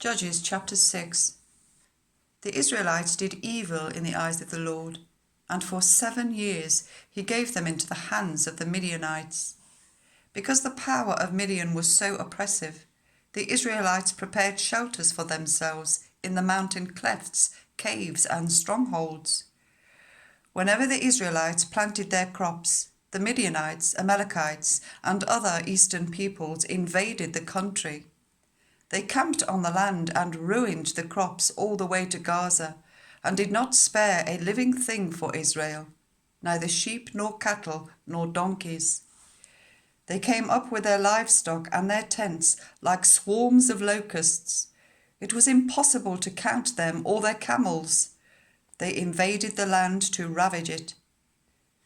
Judges chapter 6. The Israelites did evil in the eyes of the Lord, and for 7 years he gave them into the hands of the Midianites. Because the power of Midian was so oppressive, the Israelites prepared shelters for themselves in the mountain clefts, caves, and strongholds. Whenever the Israelites planted their crops, the Midianites, Amalekites, and other eastern peoples invaded the country. They camped on the land and ruined the crops all the way to Gaza, and did not spare a living thing for Israel, neither sheep nor cattle nor donkeys. They came up with their livestock and their tents like swarms of locusts. It was impossible to count them or their camels. They invaded the land to ravage it.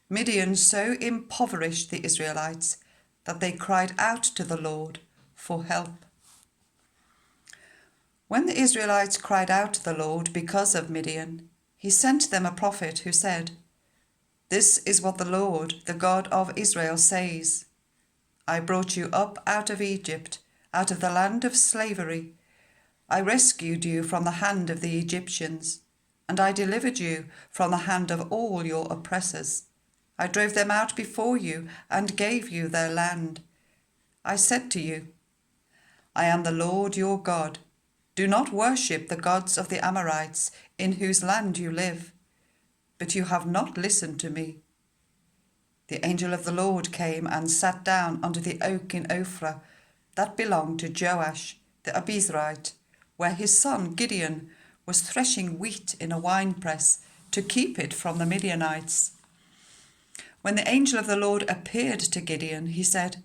Midian so impoverished the Israelites that they cried out to the Lord for help. When the Israelites cried out to the Lord because of Midian, he sent them a prophet who said, "This is what the Lord, the God of Israel, says. I brought you up out of Egypt, out of the land of slavery. I rescued you from the hand of the Egyptians, and I delivered you from the hand of all your oppressors. I drove them out before you and gave you their land. I said to you, I am the Lord your God. Do not worship the gods of the Amorites in whose land you live. But you have not listened to me. The angel of the Lord came and sat down under the oak in Ophrah that belonged to Joash the Abiezrite, where his son Gideon was threshing wheat in a winepress to keep it from the Midianites. When the angel of the Lord appeared to Gideon, he said,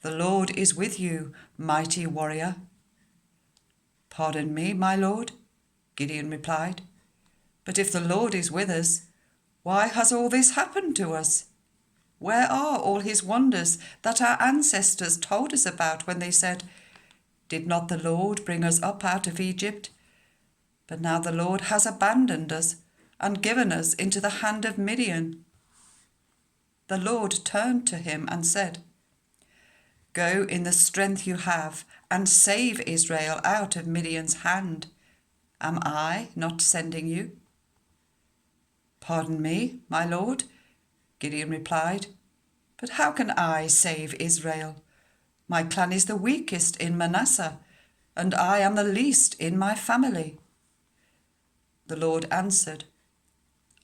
"The Lord is with you, mighty warrior." "Pardon me, my lord," Gideon replied, "but if the Lord is with us, why has all this happened to us? Where are all his wonders that our ancestors told us about when they said, 'Did not the Lord bring us up out of Egypt?' But now the Lord has abandoned us and given us into the hand of Midian." The Lord turned to him and said, "Go in the strength you have and save Israel out of Midian's hand. Am I not sending you?" "Pardon me, my lord," Gideon replied, "but how can I save Israel? My clan is the weakest in Manasseh, and I am the least in my family." The Lord answered,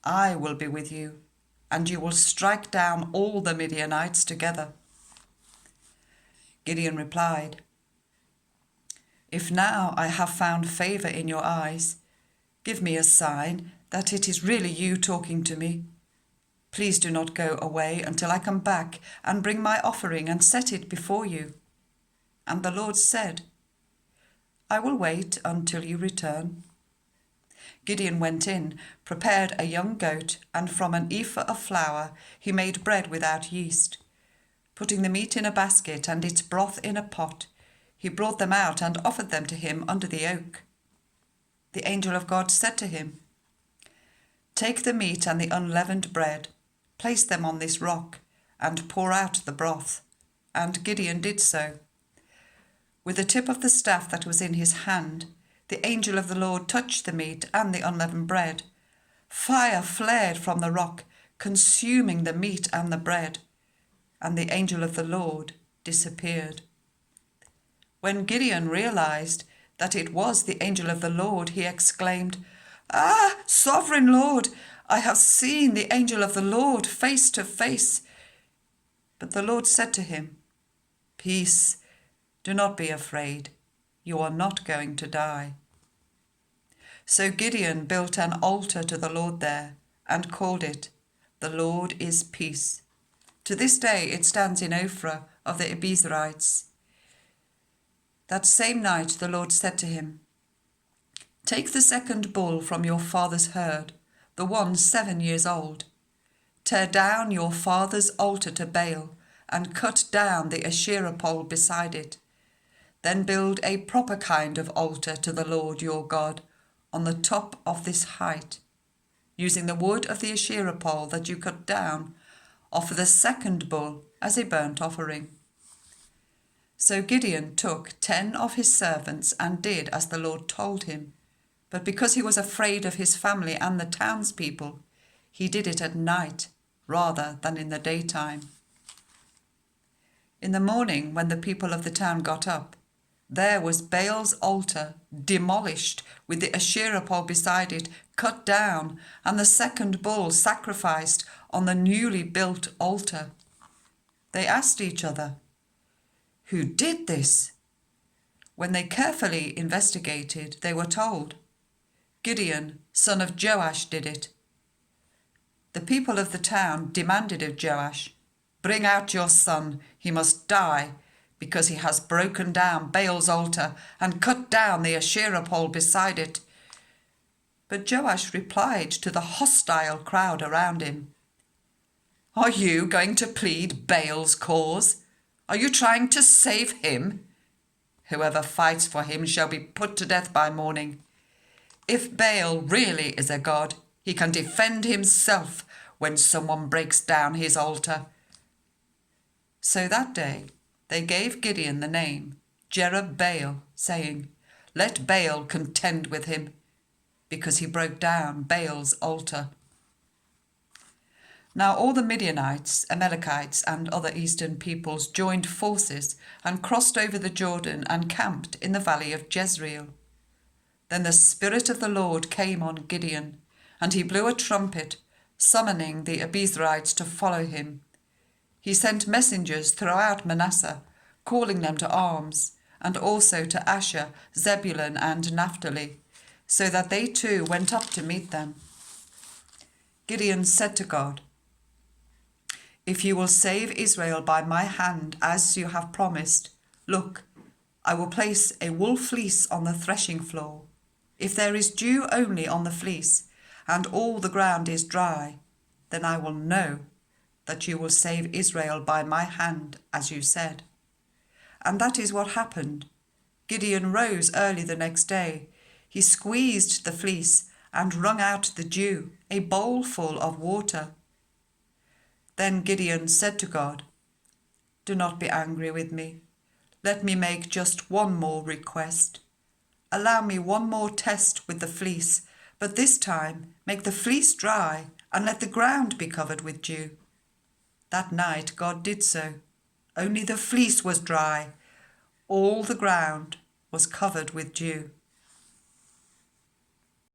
"I will be with you, and you will strike down all the Midianites together." Gideon replied, "If now I have found favor in your eyes, give me a sign that it is really you talking to me. Please do not go away until I come back and bring my offering and set it before you." And the Lord said, "I will wait until you return." Gideon went in, prepared a young goat, and from an ephah of flour he made bread without yeast. Putting the meat in a basket and its broth in a pot, he brought them out and offered them to him under the oak. The angel of God said to him, "Take the meat and the unleavened bread, place them on this rock, and pour out the broth." And Gideon did so. With the tip of the staff that was in his hand, the angel of the Lord touched the meat and the unleavened bread. Fire flared from the rock, consuming the meat and the bread, and the angel of the Lord disappeared. When Gideon realized that it was the angel of the Lord, he exclaimed, "Ah, sovereign Lord, I have seen the angel of the Lord face to face." But the Lord said to him, "Peace, do not be afraid. You are not going to die." So Gideon built an altar to the Lord there and called it, "The Lord is Peace." To this day it stands in Ophrah of the Abiezrites. That same night the Lord said to him, "Take the second bull from your father's herd, the one 7 years old. Tear down your father's altar to Baal and cut down the Asherah pole beside it. Then build a proper kind of altar to the Lord your God on the top of this height. Using the wood of the Asherah pole that you cut down, offer the second bull as a burnt offering." So Gideon took 10 of his servants and did as the Lord told him. But because he was afraid of his family and the townspeople, he did it at night rather than in the daytime. In the morning, when the people of the town got up, there was Baal's altar demolished, with the Asherah pole beside it cut down, and the second bull sacrificed on the newly built altar. They asked each other, "Who did this?" When they carefully investigated, they were told, "Gideon, son of Joash, did it." The people of the town demanded of Joash, "Bring out your son, he must die, because he has broken down Baal's altar and cut down the Asherah pole beside it." But Joash replied to the hostile crowd around him, "Are you going to plead Baal's cause? Are you trying to save him? Whoever fights for him shall be put to death by morning. If Baal really is a god, he can defend himself when someone breaks down his altar." So that day they gave Gideon the name Jerubbaal, saying, "Let Baal contend with him," because he broke down Baal's altar. Now all the Midianites, Amalekites, and other eastern peoples joined forces and crossed over the Jordan and camped in the valley of Jezreel. Then the Spirit of the Lord came on Gideon, and he blew a trumpet, summoning the Abiezrites to follow him. He sent messengers throughout Manasseh, calling them to arms, and also to Asher, Zebulun, and Naphtali, so that they too went up to meet them. Gideon said to God, "If you will save Israel by my hand, as you have promised, look, I will place a wool fleece on the threshing floor. If there is dew only on the fleece, and all the ground is dry, then I will know that you will save Israel by my hand, as you said." And that is what happened. Gideon rose early the next day. He squeezed the fleece and wrung out the dew, a bowlful of water. Then Gideon said to God, "Do not be angry with me. Let me make just one more request. Allow me one more test with the fleece, but this time make the fleece dry and let the ground be covered with dew." That night God did so. Only the fleece was dry. All the ground was covered with dew.